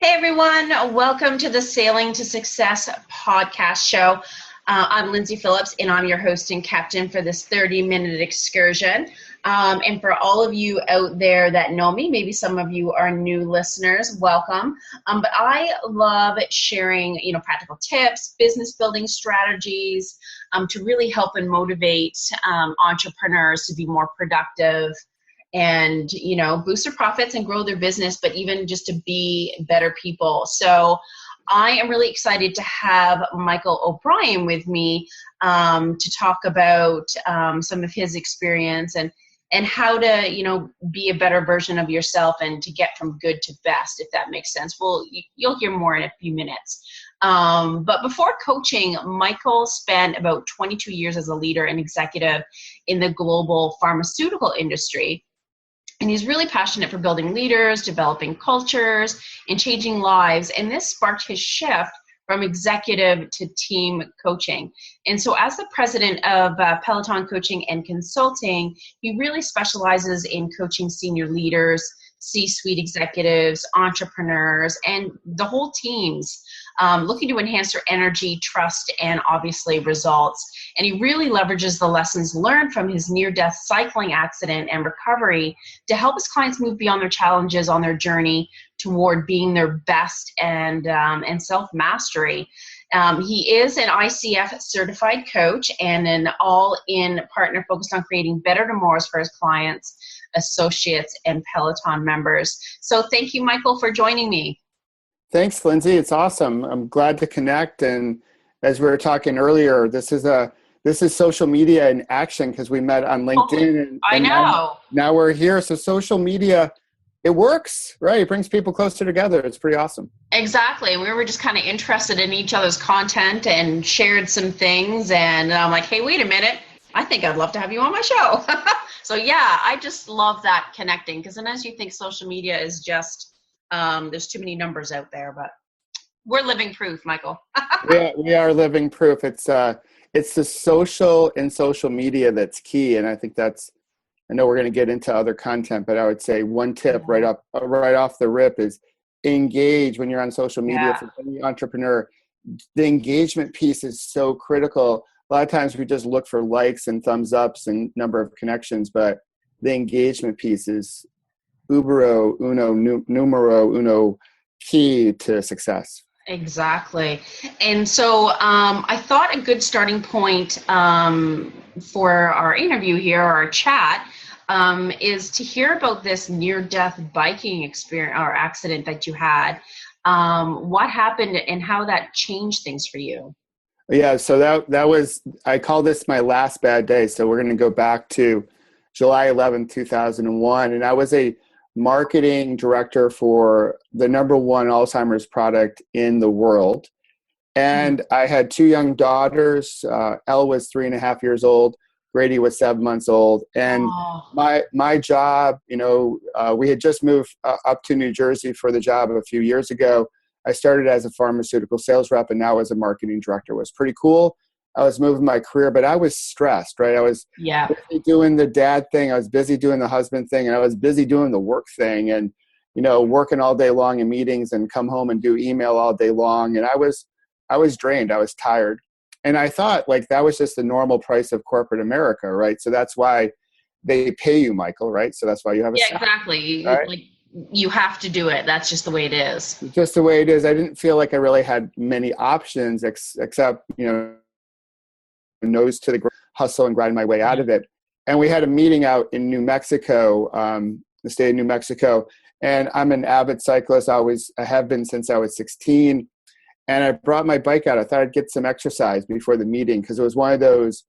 Hey everyone, welcome to the Sailing to Success podcast show. I'm Lyndsay Phillips and I'm your host and captain for this 30-minute excursion. And for all of you out there that know me, maybe some of you are new listeners, welcome. But I love sharing, practical tips, business building strategies to really help and motivate entrepreneurs to be more productive and boost their profits and grow their business, but even just to be better people. So I am really excited to have Michael O'Brien with me to talk about some of his experience and how to be a better version of yourself and to get from good to best, if that makes sense. Well, you'll hear more in a few minutes. But before coaching, Michael spent about 22 years as a leader and executive in the global pharmaceutical industry. And he's really passionate for building leaders, developing cultures, and changing lives. And this sparked his shift from executive to team coaching. And so as the president of Peloton Coaching and Consulting, he really specializes in coaching senior leaders, C-suite executives, entrepreneurs, and the whole teams looking to enhance their energy, trust, and obviously results. And he really leverages the lessons learned from his near-death cycling accident and recovery to help his clients move beyond their challenges on their journey toward being their best and self-mastery. He is an ICF certified coach and an all-in partner focused on creating better tomorrows for his clients, associates, and Peloton members. So thank you, Michael, for joining me. Thanks, Lyndsay. It's awesome. I'm glad to connect. And as we were talking earlier, this is social media in action because we met on LinkedIn. I know. Now we're here. So social media, it works, right? It brings people closer together. It's pretty awesome. Exactly. We were just kind of interested in each other's content and shared some things. And I'm like, hey, wait a minute. I think I'd love to have you on my show. So yeah, I just love that connecting because then as you think social media is just, there's too many numbers out there, but we're living proof, Michael. We are living proof. It's the social and social media that's key. And I think I know we're going to get into other content, but I would say one tip right off the rip is engage when you're on social media. For any entrepreneur. The engagement piece is so critical. A lot of times we just look for likes and thumbs ups and number of connections, but the engagement piece is numero uno key to success. Exactly. And so I thought a good starting point for our interview here, our chat, is to hear about this near-death biking experience or accident that you had. What happened and how that changed things for you? Yeah, so that was, I call this my last bad day. So we're going to go back to July 11th, 2001. And I was a marketing director for the number one Alzheimer's product in the world. And I had two young daughters. Elle was 3.5 years old. Grady was 7 months old. And my job, we had just moved up to New Jersey for the job a few years ago. I started as a pharmaceutical sales rep and now as a marketing director. It was pretty cool. I was moving my career, but I was stressed, right? I was busy doing the dad thing. I was busy doing the husband thing. And I was busy doing the work thing and, working all day long in meetings and come home and do email all day long. And I was drained. I was tired. And I thought that was just the normal price of corporate America, right? So that's why they pay you, Michael, right? So that's why you have a salary, exactly. Right? You have to do it. That's just the way it is. Just the way it is. I didn't feel like I really had many options except, nose to the hustle and grind my way out of it. And we had a meeting out in New Mexico, the state of New Mexico. And I'm an avid cyclist. I have been since I was 16. And I brought my bike out. I thought I'd get some exercise before the meeting because it was one of those,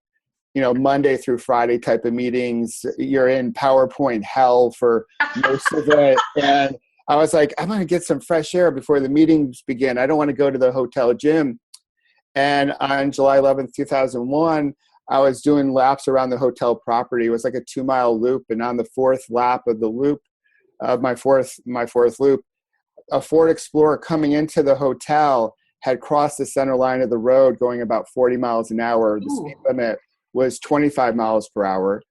Monday through Friday type of meetings. You're in PowerPoint hell for most of it. And I was like, I'm going to get some fresh air before the meetings begin. I don't want to go to the hotel gym. And on July 11th, 2001, I was doing laps around the hotel property. It was like a 2-mile loop. And on the fourth lap of the loop, my fourth loop, a Ford Explorer coming into the hotel had crossed the center line of the road going about 40 miles an hour. The speed limit was 25 miles per hour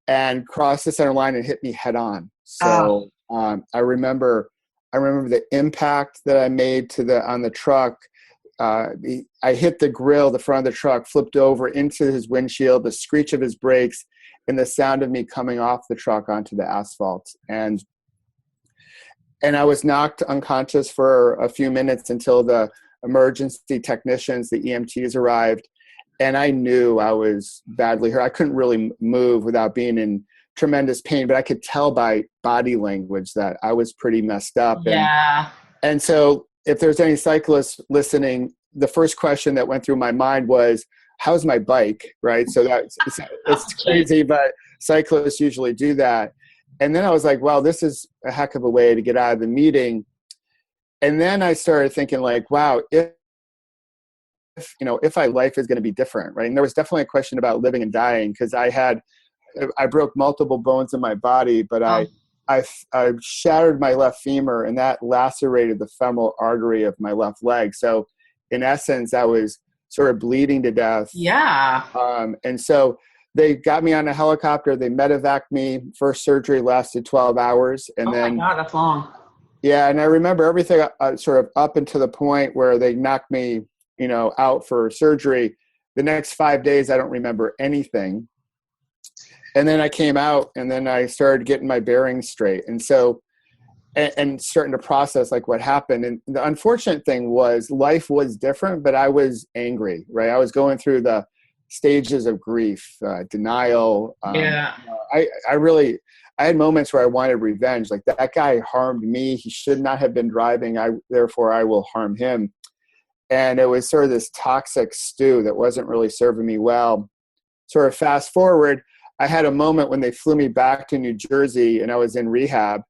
and crossed the center line and hit me head on. So I remember I remember the impact that I made on the truck. I hit the grill, the front of the truck, flipped over into his windshield, the screech of his brakes, and the sound of me coming off the truck onto the asphalt. And I was knocked unconscious for a few minutes until the emergency technicians, the EMTs, arrived. And I knew I was badly hurt. I couldn't really move without being in tremendous pain, but I could tell by body language that I was pretty messed up. Yeah. And so if there's any cyclists listening, the first question that went through my mind was, how's my bike? Right. So it's crazy, but cyclists usually do that. And then I was like, well, this is a heck of a way to get out of the meeting. And then I started thinking like, wow, if my life is going to be different. Right. And there was definitely a question about living and dying, because I broke multiple bones in my body, but I shattered my left femur, and that lacerated the femoral artery of my left leg. So in essence, I was sort of bleeding to death. Yeah. And so they got me on a helicopter. They medevaced me. First surgery lasted 12 hours. And my God, that's long. Yeah. And I remember everything sort of up until the point where they knocked me, out for surgery. The next 5 days, I don't remember anything. And then I came out, and then I started getting my bearings straight. And so, and starting to process like what happened. And the unfortunate thing was life was different, but I was angry, right? I was going through the stages of grief, denial. Yeah. I had moments where I wanted revenge. Like, that guy harmed me. He should not have been driving. Therefore I will harm him. And it was sort of this toxic stew that wasn't really serving me well. Sort of fast forward, I had a moment when they flew me back to New Jersey, and I was in rehab,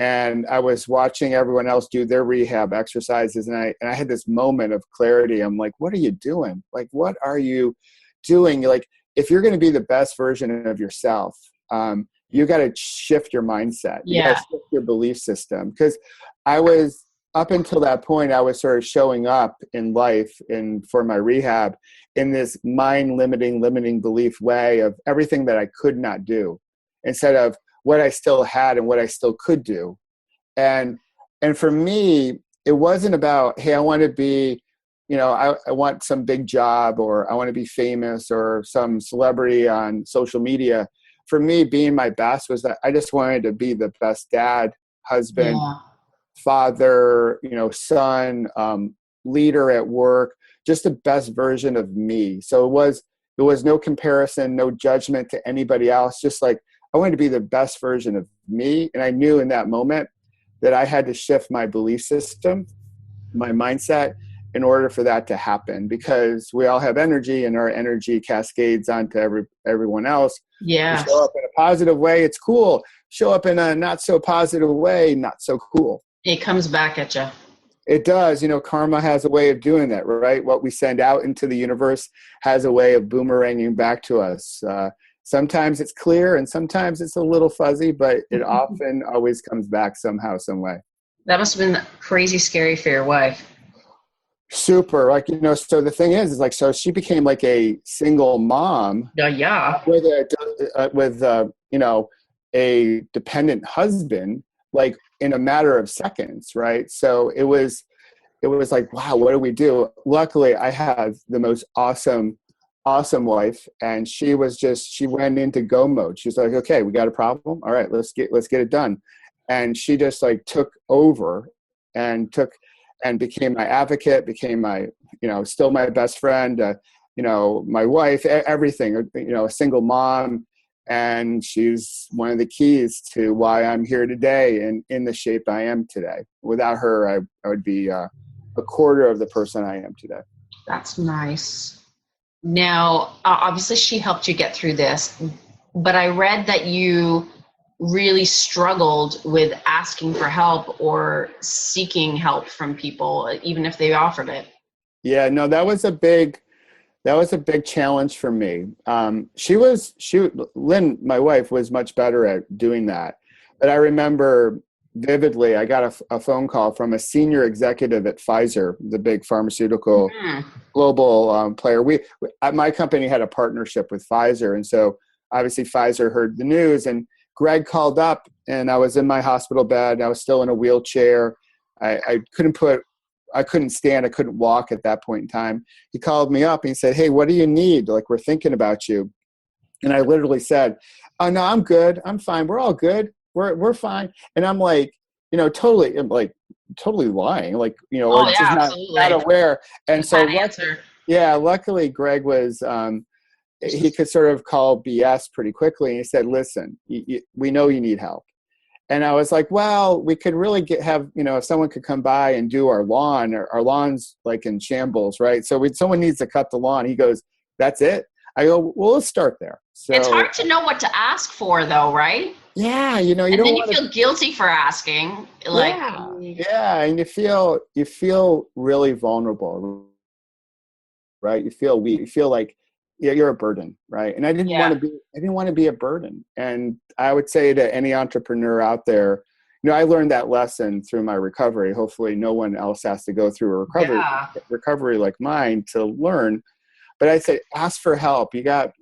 and I was watching everyone else do their rehab exercises. And I had this moment of clarity. I'm like, what are you doing? Like, what are you doing? Like, if you're going to be the best version of yourself, you got to shift your mindset. You got to shift your belief system. Because up until that point, I was sort of showing up in life and for my rehab in this limiting belief way of everything that I could not do, instead of what I still had and what I still could do. And for me, it wasn't about, hey, I want to be, I want some big job, or I want to be famous, or some celebrity on social media. For me, being my best was that I just wanted to be the best dad, husband, father, son, leader at work, just the best version of me. So it was no comparison, no judgment to anybody else. Just like, I wanted to be the best version of me. And I knew in that moment that I had to shift my belief system, my mindset, in order for that to happen, because we all have energy, and our energy cascades onto everyone else. Yeah. You show up in a positive way, it's cool. Show up in a not so positive way, not so cool. It comes back at you. It does. Karma has a way of doing that, right? What we send out into the universe has a way of boomeranging back to us. Sometimes it's clear, and sometimes it's a little fuzzy, but it often always comes back somehow, some way. That must have been crazy scary for your wife. Super. So the thing is like, so she became like a single mom. Yeah. With a dependent husband, like in a matter of seconds, right? So it was like, wow, what do we do? Luckily, I have the most awesome wife, and she went into go mode. She's like, okay, we got a problem. All right, let's get it done. And she just like took over and became my advocate, became my, still my best friend, my wife, everything, a single mom. And she's one of the keys to why I'm here today and in the shape I am today. Without her, I would be a quarter of the person I am today. That's nice. Now, obviously she helped you get through this, but I read that you really struggled with asking for help or seeking help from people, even if they offered it. Yeah, no, that was a big challenge for me. Lynn, my wife, was much better at doing that. But I remember vividly, I got a phone call from a senior executive at Pfizer, the big pharmaceutical global player. My company had a partnership with Pfizer. And so obviously Pfizer heard the news, and Greg called up, and I was in my hospital bed. I was still in a wheelchair, I couldn't stand, I couldn't walk at that point in time. He called me up and he said, "Hey, what do you need? Like, we're thinking about you." And I literally said, "Oh no, I'm good. I'm fine. We're all good. We're fine." And I'm like, totally lying, or Oh just yeah, not absolutely. aware. And so, That answer. luckily Greg was, he could sort of call B.S. pretty quickly. And he said, "Listen, we know you need help." And I was like, "Well, we could really if someone could come by and do our lawn. Our lawn's like in shambles, right? So someone needs to cut the lawn." He goes, "That's it?" I go, "Well, let's start there." It's So hard to know what to ask for, though, right? yeah, you And don't then you want to. feel guilty for asking. Like, Yeah, and you feel really vulnerable, right? You feel weak. You feel like, yeah, you're a burden, right? And I didn't want yeah, to be. I didn't want to be a burden. And I would say to any entrepreneur out there, I learned that lesson through my recovery. Hopefully, no one else has to go through a yeah. recovery like mine to learn. But I say, ask for help. You got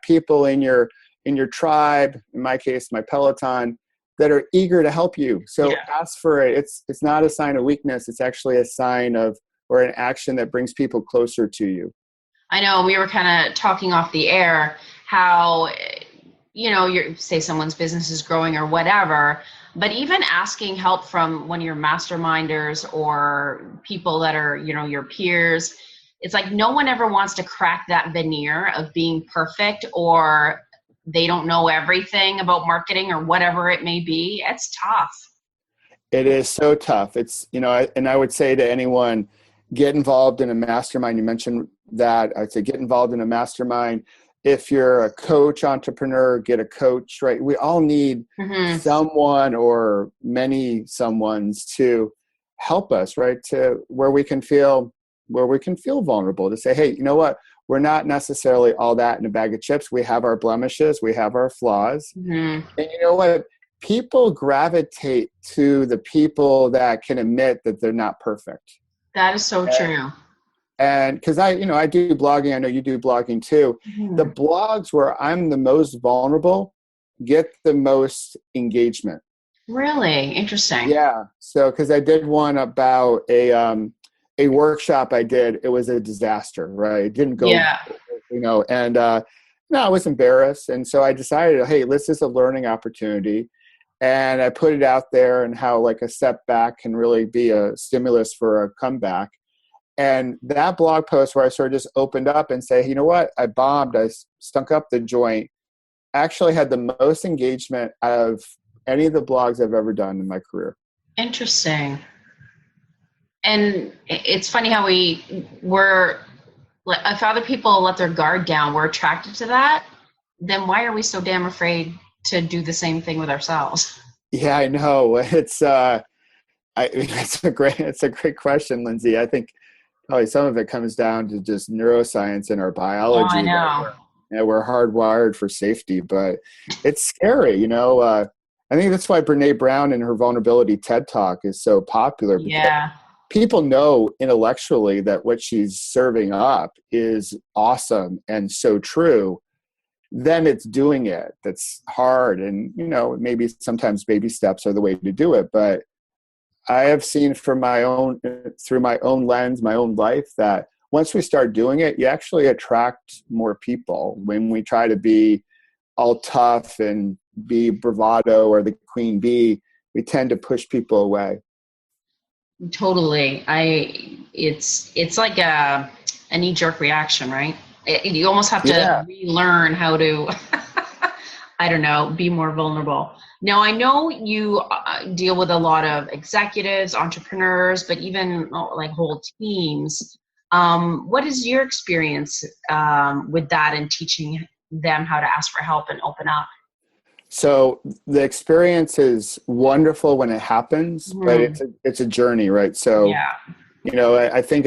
people in your tribe. In my case, my Peloton, that are eager to help you. So Yeah. ask for it. It's not a sign of weakness. It's actually a sign of, or an action that brings people closer to you. I know we were kind of talking off the air how, you say someone's business is growing or whatever, but even asking help from one of your masterminders or people that are, your peers, it's like no one ever wants to crack that veneer of being perfect, or they don't know everything about marketing or whatever it may be. It's tough. It is so tough. It's, and I would say to anyone, get involved in a mastermind. You mentioned that. I'd say get involved in a mastermind. If you're a coach, entrepreneur, get a coach, right? We all need Mm-hmm. someone or many someones to help us, right? To where we can feel vulnerable, to say, "Hey, you know what? We're not necessarily all that in a bag of chips. We have our blemishes, we have our flaws." Mm-hmm. And you know what? People gravitate to the people that can admit that they're not perfect. That is so true. And because I do blogging, I know you do blogging too. The Mm-hmm. blogs where I'm the most vulnerable get the most engagement. Really interesting. Yeah. So, because I did one about a workshop I did, it was a disaster, right? It didn't go, Yeah. and no, I was embarrassed, and so I decided, hey, this is a learning opportunity. And I put it out there, and how like a setback can really be a stimulus for a comeback. And that blog post where I sort of just opened up and say, "You know what? I bombed. I stunk up the joint," actually had the most engagement out of any of the blogs I've ever done in my career. Interesting. And it's funny how we're, if other people let their guard down, we're attracted to that. Then why are we so damn afraid to do the same thing with ourselves? Yeah, I know. It's a great question, Lyndsay. I think probably some of it comes down to just neuroscience and our Oh, I biology, that know. we're hardwired for safety, but it's scary. I think that's why Brene Brown and her vulnerability TED Talk is so popular, because Yeah, people know intellectually that what she's serving up is awesome and so true. Then it's doing it that's hard, and maybe sometimes baby steps are the way to do it. But I have seen through my own lens, my own life, that once we start doing it, you actually attract more people. When we try to be all tough and be bravado or the queen bee, we tend to push people away. totally. It's like a knee-jerk reaction, right? You almost have to Yeah. relearn how to, I don't know, be more vulnerable. Now, I know you deal with a lot of executives, entrepreneurs, but even like whole teams. What is your experience with that and teaching them how to ask for help and open up? So the experience is wonderful when it happens, but Mhm. it's a journey, right? So, Yeah, I think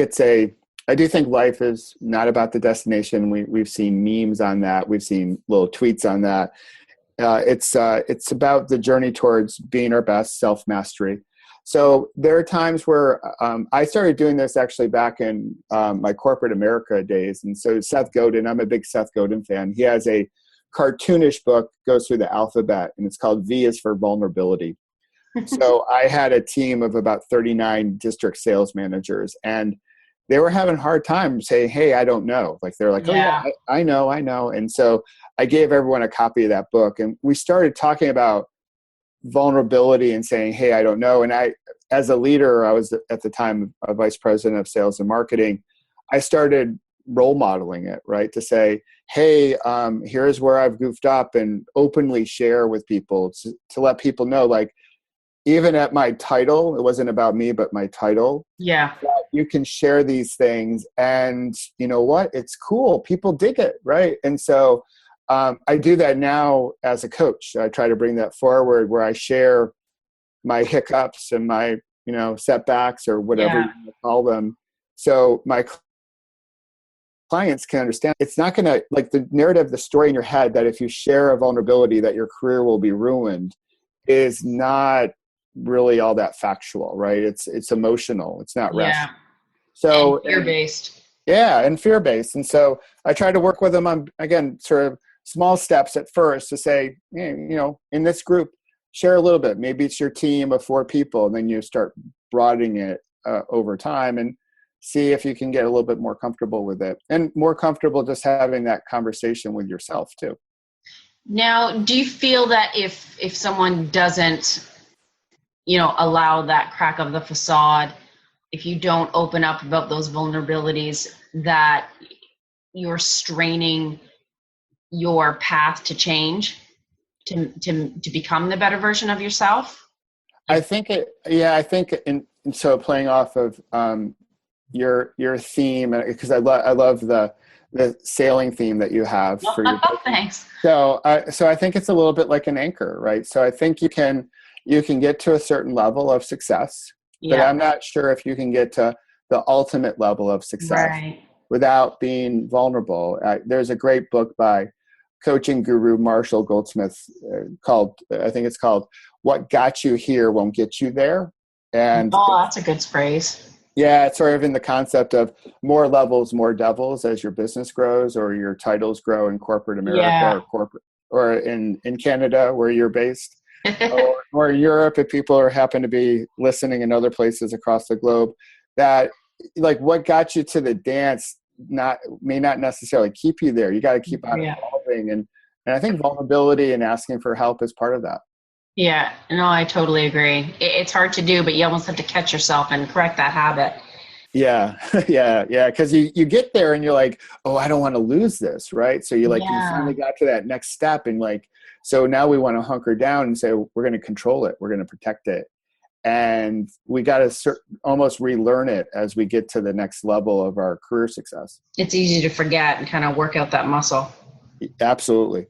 I do think life is not about the destination. We've seen memes on that. We've seen little tweets on that. It's about the journey towards being our best, self-mastery. So there are times where I started doing this actually back in my corporate America days. And so Seth Godin, I'm a big Seth Godin fan. He has a cartoonish book, goes through the alphabet, and it's called V is for vulnerability. So I had a team of about 39 district sales managers, and they were having a hard time saying, hey, I don't know. Like, they're like, oh yeah, I know. And so I gave everyone a copy of that book, and we started talking about vulnerability and saying, hey, I don't know. And I, as a leader, I was at the time a vice president of sales and marketing. I started role modeling it, right? To say, hey, here's where I've goofed up, and openly share with people to let people know, like, even at my title, it wasn't about me, but my title. Yeah. You can share these things, and you know what? It's cool. People dig it, right? And so I do that now as a coach. I try to bring that forward, where I share my hiccups and my, setbacks, or whatever you want to call them. So my clients can understand. It's not going to, like, the narrative, the story in your head that if you share a vulnerability that your career will be ruined is not really all that factual, right? It's emotional. It's not rational. So and fear-based. And fear-based. And so I try to work with them on, again, sort of small steps at first to say, hey, in this group, share a little bit. Maybe it's your team of 4 people, and then you start broadening it over time, and see if you can get a little bit more comfortable with it, and more comfortable just having that conversation with yourself too. Now, do you feel that if someone doesn't, allow that crack of the facade, if you don't open up about those vulnerabilities, that you're straining your path to change, to become the better version of yourself? I think so playing off of your theme, because I love the sailing theme that you have for your book. Thanks. So I think it's a little bit like an anchor, right? So I think you can get to a certain level of success, but I'm not sure if you can get to the ultimate level of success without being vulnerable. There's a great book by coaching guru Marshall Goldsmith called "What Got You Here Won't Get You There." And that's a good phrase. Yeah, it's sort of in the concept of more levels, more devils as your business grows, or your titles grow in corporate America, or in Canada where you're based, or Europe if people happen to be listening in other places across the globe. That, like, what got you to the dance may not necessarily keep you there. You got to keep on evolving, and I think vulnerability and asking for help is part of that. Yeah, no, I totally agree. It's hard to do, but you almost have to catch yourself and correct that habit. Yeah. Because you get there and you're like, oh, I don't want to lose this, right? So you finally got to that next step, and so now we want to hunker down and say, we're going to control it, we're going to protect it, and we got to almost relearn it as we get to the next level of our career success. It's easy to forget and kind of work out that muscle. Absolutely.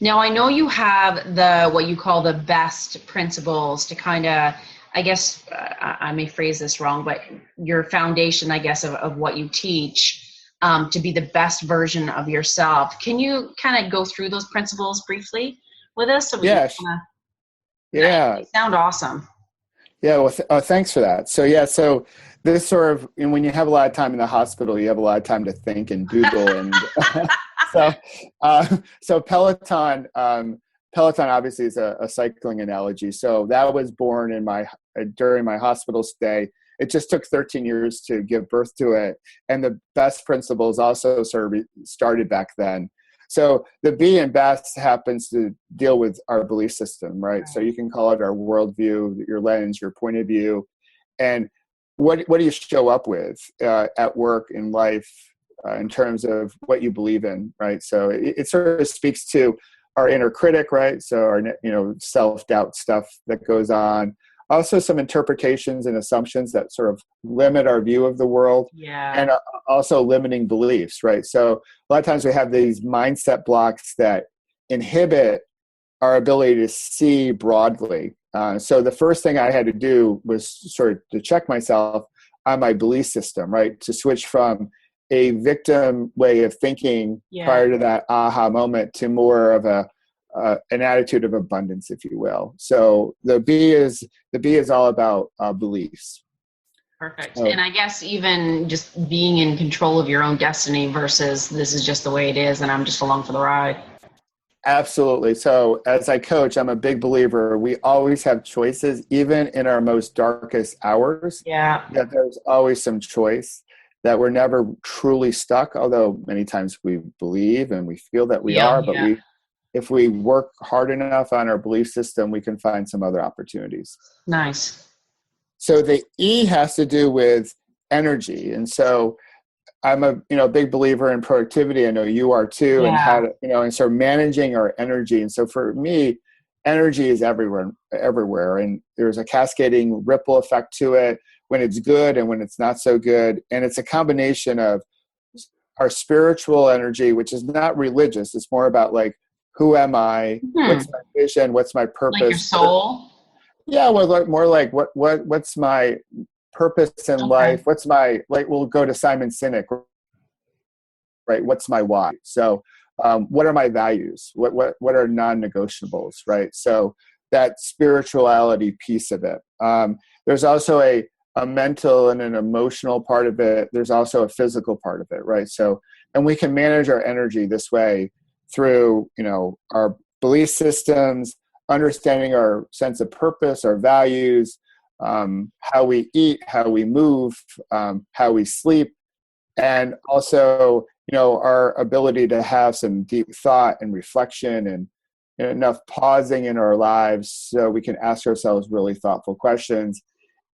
Now, I know you have what you call the B.E.S.T principles to kind of, I guess, I may phrase this wrong, but your foundation, I guess, of what you teach to be the best version of yourself. Can you kind of go through those principles briefly with us? So They sound awesome. Yeah, well, thanks for that. So this sort of, when you have a lot of time in the hospital, you have a lot of time to think and doodle, and so Peloton obviously is a cycling analogy. So that was born during my hospital stay. It just took 13 years to give birth to it, and the B.E.S.T principles also sort of started back then. So the B in B.E.S.T happens to deal with our belief system, right? So you can call it our worldview, your lens, your point of view, and what do you show up with at work, in life, in terms of what you believe in, right? So it sort of speaks to our inner critic, right? So our self-doubt stuff that goes on. Also some interpretations and assumptions that sort of limit our view of the world, and also limiting beliefs, right? So a lot of times we have these mindset blocks that inhibit our ability to see broadly. So the first thing I had to do was sort of to check myself on my belief system, right? To switch from a victim way of thinking prior to that aha moment to more of an attitude of abundance, if you will. So the B is all about beliefs. Perfect. And I guess even just being in control of your own destiny versus this is just the way it is and I'm just along for the ride. Absolutely. So as I coach, I'm a big believer. We always have choices, even in our most darkest hours. Yeah. That there's always some choice, that we're never truly stuck, although many times we believe and we feel that we Yeah. are, but if we work hard enough on our belief system, we can find some other opportunities. Nice. So the E has to do with energy. And so I'm a big believer in productivity. I know you are too, and how Yeah. to, and so managing our energy. And so for me, energy is everywhere, and there's a cascading ripple effect to it when it's good and when it's not so good. And it's a combination of our spiritual energy, which is not religious. It's more about like, who am I? What's my vision? What's my Like your purpose? soul? Yeah, well, more like what's my purpose in Okay. life? What's my, like, we'll go to Simon Sinek, right? What's my why? So what are my values? What are non-negotiables, right? So that spirituality piece of it. There's also a mental and an emotional part of it. There's also a physical part of it, right? So, and we can manage our energy this way through, our belief systems, understanding our sense of purpose, our values, how we eat, how we move, how we sleep, and also, our ability to have some deep thought and reflection and enough pausing in our lives so we can ask ourselves really thoughtful questions,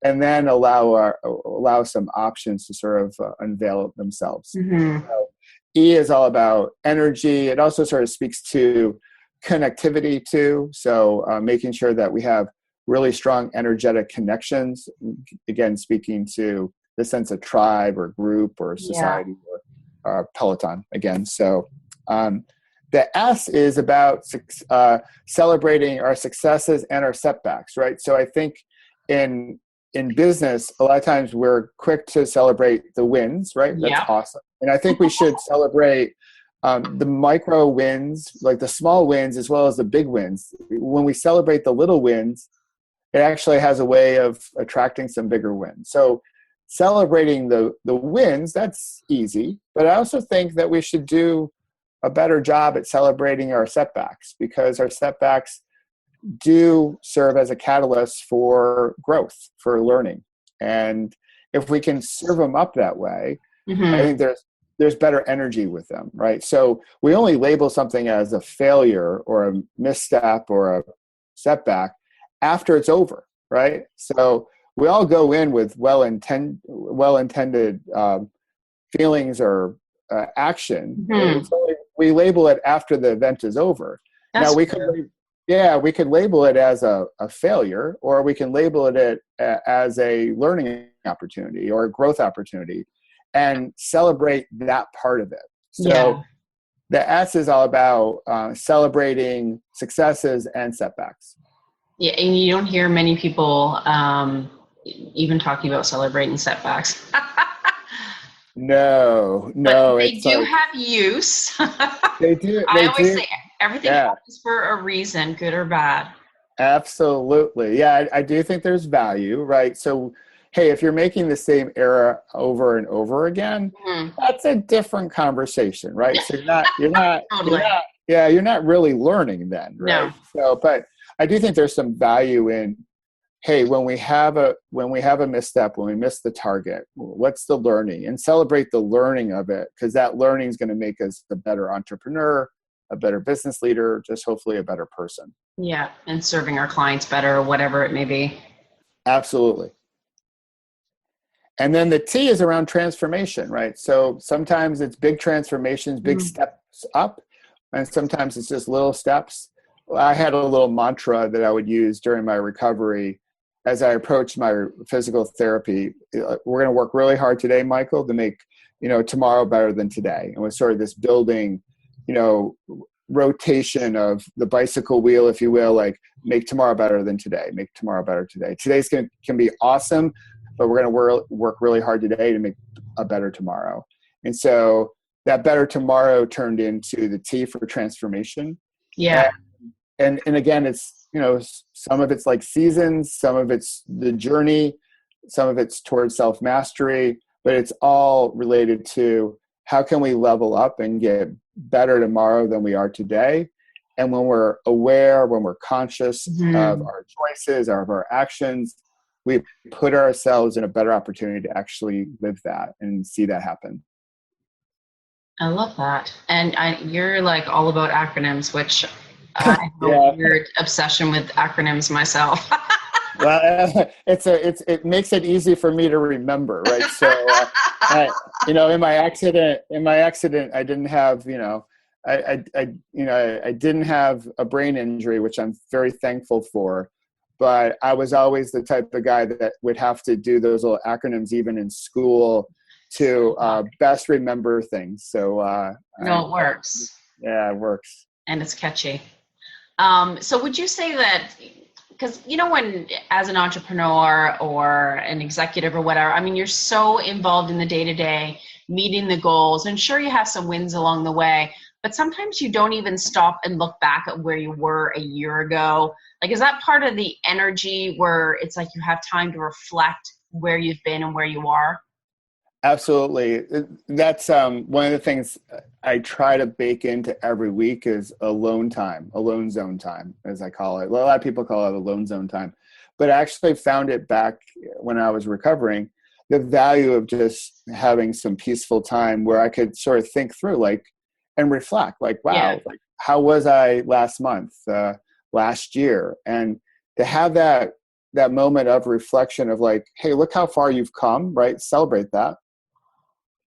and then allow some options to sort of unveil themselves. So E is all about energy. It also sort of speaks to connectivity too. So making sure that we have really strong energetic connections, again, speaking to the sense of tribe or group or society or Peloton again. So the S is about celebrating our successes and our setbacks, right? So I think in business, a lot of times we're quick to celebrate the wins, right? That's awesome. And I think we should celebrate the micro wins, like the small wins, as well as the big wins. When we celebrate the little wins, it actually has a way of attracting some bigger wins. So celebrating the wins, that's easy. But I also think that we should do a better job at celebrating our setbacks, because our setbacks do serve as a catalyst for growth, for learning. And if we can serve them up that way, I think there's better energy with them, right? So we only label something as a failure or a misstep or a setback after it's over, right? So we all go in with well-intended feelings or action. It's only, we label it after the event is over. That's now we could label it as a failure, or we can label it as a learning opportunity or a growth opportunity, and celebrate that part of it. So the S is all about celebrating successes and setbacks. Yeah, and you don't hear many people even talking about celebrating setbacks. No. But they do have use. They do. I always say everything happens for a reason, good or bad. Absolutely. Yeah, I do think there's value, right? So, hey, if you're making the same error over and over again, that's a different conversation, right? So you're not really learning then, right? No. So, but I do think there's some value in, hey, when we have a misstep, when we miss the target, what's the learning? And celebrate the learning of it, because that learning is going to make us a better entrepreneur, a better business leader, just hopefully a better person. Yeah, and serving our clients better, whatever it may be. Absolutely. And then the T is around transformation, right? So sometimes it's big transformations, big steps up, and sometimes it's just little steps. I had a little mantra that I would use during my recovery as I approached my physical therapy. We're going to work really hard today, Michael, to make, tomorrow better than today. And it was sort of this building, rotation of the bicycle wheel, if you will, like make tomorrow better than today, make tomorrow better today. Today's can be awesome, but we're going to work really hard today to make a better tomorrow. And so that better tomorrow turned into the T for transformation. Yeah. And again, it's, some of it's like seasons, some of it's the journey, some of it's towards self-mastery, but it's all related to how can we level up and get better tomorrow than we are today. And when we're aware, when we're conscious of Mhm. our choices, of our actions, we put ourselves in a better opportunity to actually live that and see that happen. I love that. And you're like all about acronyms, which I have a Yeah. weird obsession with acronyms myself. Well, it makes it easy for me to remember, right? So, in my accident, I didn't have, I didn't have a brain injury, which I'm very thankful for. But I was always the type of guy that would have to do those little acronyms, even in school, to best remember things. So, No, it works. Yeah, it works. And it's catchy. So would you say that, because when as an entrepreneur or an executive or whatever, I mean, you're so involved in the day-to-day, meeting the goals, and sure you have some wins along the way, but sometimes you don't even stop and look back at where you were a year ago. Like, is that part of the energy where it's like you have time to reflect where you've been and where you are? Absolutely. That's one of the things I try to bake into every week is alone time, alone zone time, as I call it. Well, a lot of people call it alone zone time, but I actually found it back when I was recovering, the value of just having some peaceful time where I could sort of think through, and reflect, Yeah. wow, how was I last month, last year? And to have that moment of reflection of hey, look how far you've come, right? Celebrate that.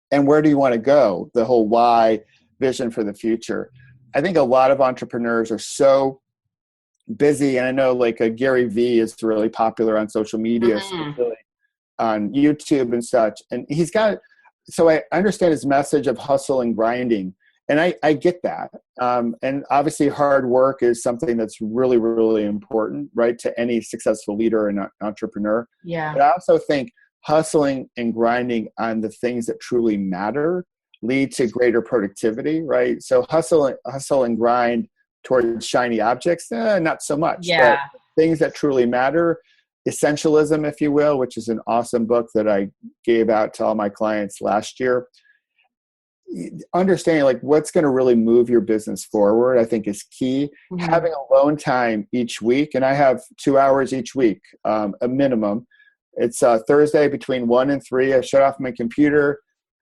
And where do you want to go? The whole why, vision for the future. I think a lot of entrepreneurs are so busy, and I know a Gary Vee is really popular on social media, Mm-hmm. especially on YouTube and such. And so I understand his message of hustle and grinding. And I get that. And obviously hard work is something that's really, really important, right, to any successful leader and entrepreneur. Yeah. But I also think hustling and grinding on the things that truly matter lead to greater productivity, right? So hustle and grind towards shiny objects, not so much. Yeah. But things that truly matter, Essentialism, if you will, which is an awesome book that I gave out to all my clients last year. Understanding what's going to really move your business forward, I think, is key. Mm-hmm. Having alone time each week, and I have 2 hours each week, a minimum. It's Thursday between 1 and 3. I shut off my computer.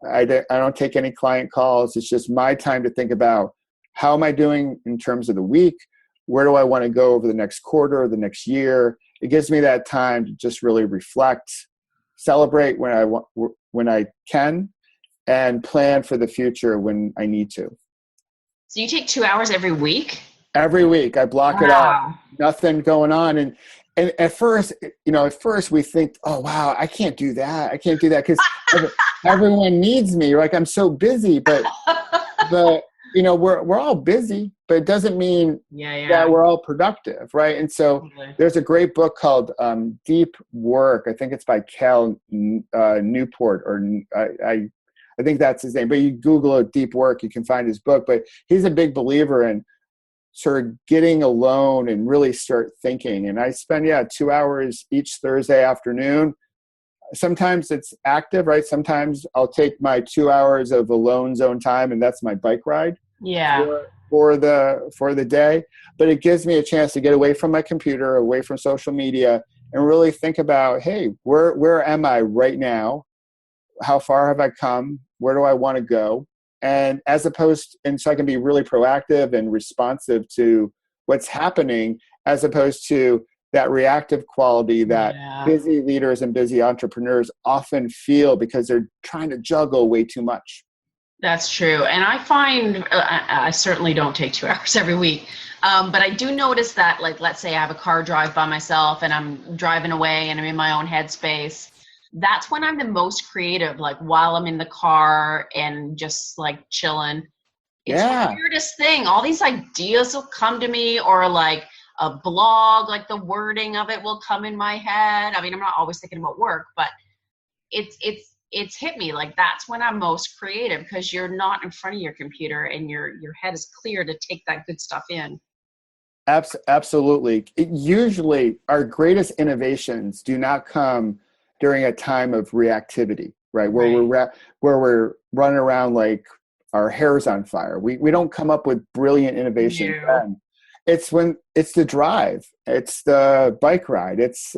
I don't take any client calls. It's just my time to think about how am I doing in terms of the week? Where do I want to go over the next quarter or the next year? It gives me that time to just really reflect, celebrate when I can, and plan for the future when I need to. So you take 2 hours every week? Every week I block it off. Nothing going on. And at first we think, oh, wow, I can't do that because everyone needs me. I'm so busy, but we're all busy, but it doesn't mean that we're all productive, right? And so there's a great book called Deep Work. I think it's by Cal Newport, or I think that's his name. But you Google it, Deep Work, you can find his book. But he's a big believer in sort of getting alone and really start thinking. And I spend 2 hours each Thursday afternoon. Sometimes it's active, right? Sometimes I'll take my 2 hours of alone zone time, and that's my bike ride. Yeah. For the day. But it gives me a chance to get away from my computer, away from social media, and really think about, hey, where am I right now? How far have I come? Where do I want to go? And so I can be really proactive and responsive to what's happening, as opposed to that reactive quality that busy leaders and busy entrepreneurs often feel because they're trying to juggle way too much. That's true. And I find, I certainly don't take 2 hours every week, but I do notice that, let's say I have a car drive by myself and I'm driving away and I'm in my own headspace. That's when I'm the most creative, while I'm in the car and just chilling. It's the weirdest thing. All these ideas will come to me, or a blog, the wording of it will come in my head. I mean, I'm not always thinking about work, but it's hit me. That's when I'm most creative, because you're not in front of your computer and your head is clear to take that good stuff in. Absolutely. Usually our greatest innovations do not come during a time of reactivity, right? Where we're running around like our hair's on fire. We don't come up with brilliant innovation then. it's the drive, it's the bike ride, it's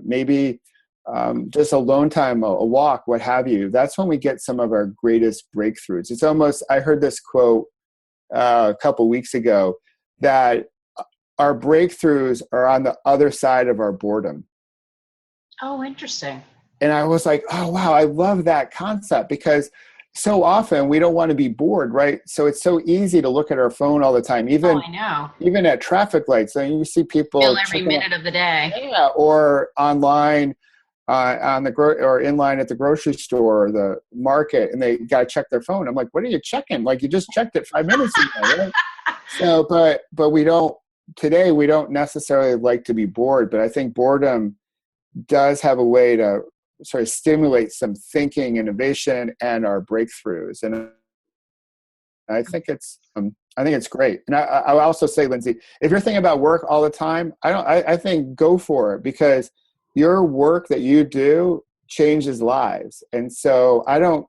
maybe just alone time, a walk, what have you. That's when we get some of our greatest breakthroughs. It's almost, I heard this quote a couple weeks ago, that our breakthroughs are on the other side of our boredom. Oh, interesting. And I was like, oh, wow, I love that concept, because so often we don't want to be bored, right? So it's so easy to look at our phone all the time, even I know. even at traffic lights. And you see people Feel every minute of the day. Yeah, or online or in line at the grocery store or the market, and they got to check their phone. I'm like, what are you checking? Like, you just checked it 5 minutes ago, right? So, but we don't necessarily like to be bored, but I think boredom does have a way to sort of stimulate some thinking, innovation, and our breakthroughs. And I think it's great. And I also say, Lyndsay, if you're thinking about work all the time, I think go for it, because your work that you do changes lives. And so I don't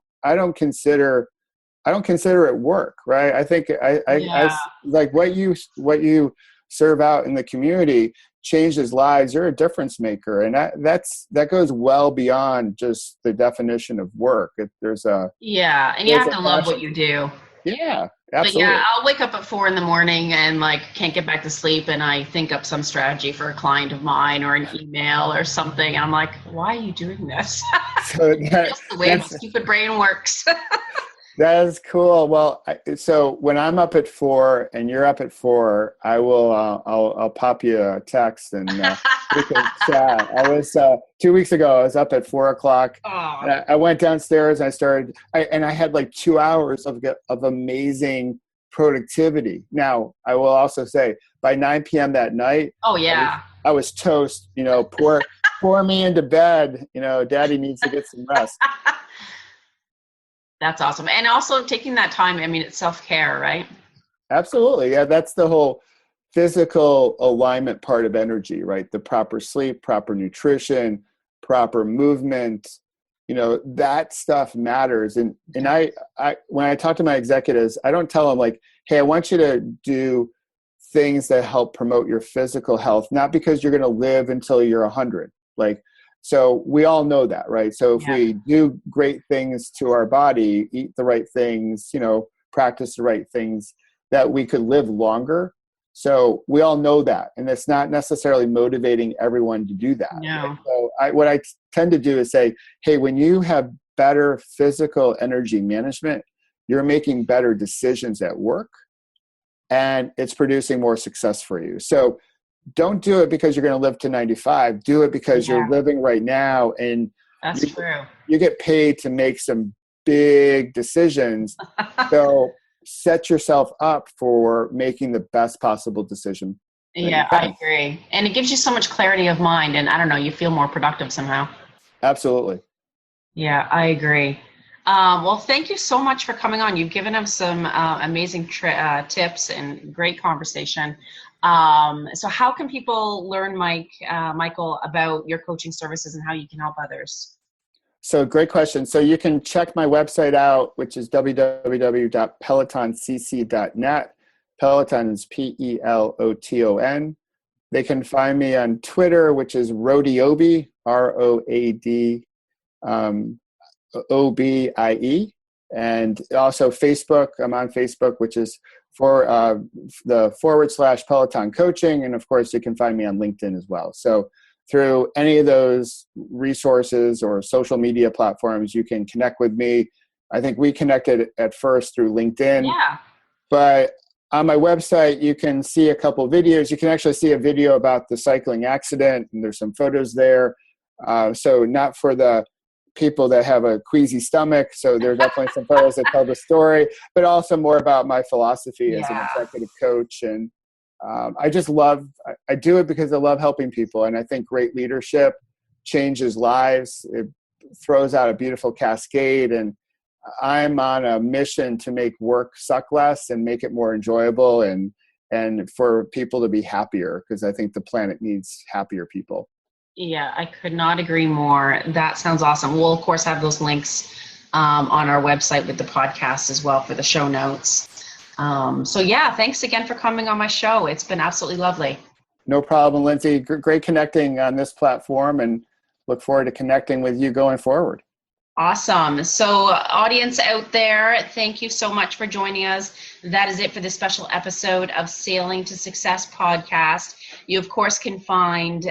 consider it work, right? I think I like what you serve out in the community changes lives. You're a difference maker, and that goes well beyond just the definition of work. And you have to love what you do. Yeah, absolutely. But yeah, I'll wake up at 4 a.m. and like can't get back to sleep, and I think up some strategy for a client of mine or an email or something. And I'm like, why are you doing this? So that's the way my stupid brain works. That is cool. Well, so when I'm up at 4 and you're up at 4, I will. I'll pop you a text and we can chat. I was 2 weeks ago. I was up at 4 o'clock. And I went downstairs and I had like 2 hours of amazing productivity. Now, I will also say by 9 p.m. that night. Oh yeah. I was toast. Pour me into bed. Daddy needs to get some rest. That's awesome. And also taking that time, I mean, it's self-care, right? Absolutely. Yeah, that's the whole physical alignment part of energy, right? The proper sleep, proper nutrition, proper movement, that stuff matters. And I when I talk to my executives, I don't tell them like, hey, I want you to do things that help promote your physical health, not because you're going to live until you're 100. So we all know that, right? So if we do great things to our body, eat the right things, practice the right things, that we could live longer. So we all know that. And it's not necessarily motivating everyone to do that. No. Right? So what I tend to do is say, hey, when you have better physical energy management, you're making better decisions at work, and it's producing more success for you. So don't do it because you're going to live to 95. Do it because you're living right now, and that's true. You get paid to make some big decisions. So set yourself up for making the best possible decision. Yeah, I agree. And it gives you so much clarity of mind, and I don't know, you feel more productive somehow. Absolutely. Yeah, I agree. Well, thank you so much for coming on. You've given us some amazing tips and great conversation. So how can people learn, Michael, about your coaching services and how you can help others? So great question. So you can check my website out, which is www.pelotoncc.net. Peloton is Peloton. They can find me on Twitter, which is Rodiobi, ROAD. OBIE, and also Facebook. I'm on Facebook, which is for the / Peloton Coaching. And of course, you can find me on LinkedIn as well. So through any of those resources or social media platforms, you can connect with me. I think we connected at first through LinkedIn. Yeah. But on my website, you can see a couple videos. You can actually see a video about the cycling accident, and there's some photos there. So not for the people that have a queasy stomach. So there's definitely some photos that tell the story, but also more about my philosophy as an executive coach. And I do it because I love helping people. And I think great leadership changes lives. It throws out a beautiful cascade. And I'm on a mission to make work suck less and make it more enjoyable and for people to be happier, because I think the planet needs happier people. Yeah, I could not agree more. That sounds awesome. We'll, of course, have those links on our website with the podcast as well for the show notes. So yeah, thanks again for coming on my show. It's been absolutely lovely. No problem, Lyndsay. Great connecting on this platform, and look forward to connecting with you going forward. Awesome. So audience out there, thank you so much for joining us. That is it for this special episode of Sailing to Success podcast. You, of course, can find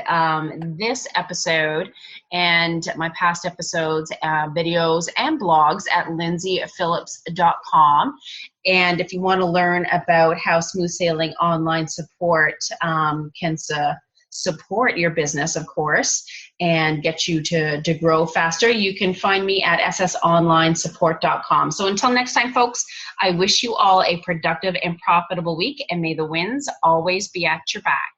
this episode and my past episodes, videos, and blogs at lyndsayphillips.com. And if you want to learn about how Smooth Sailing online support can support your business, of course, and get you to grow faster, you can find me at ssonlinesupport.com. So until next time, folks, I wish you all a productive and profitable week, and may the winds always be at your back.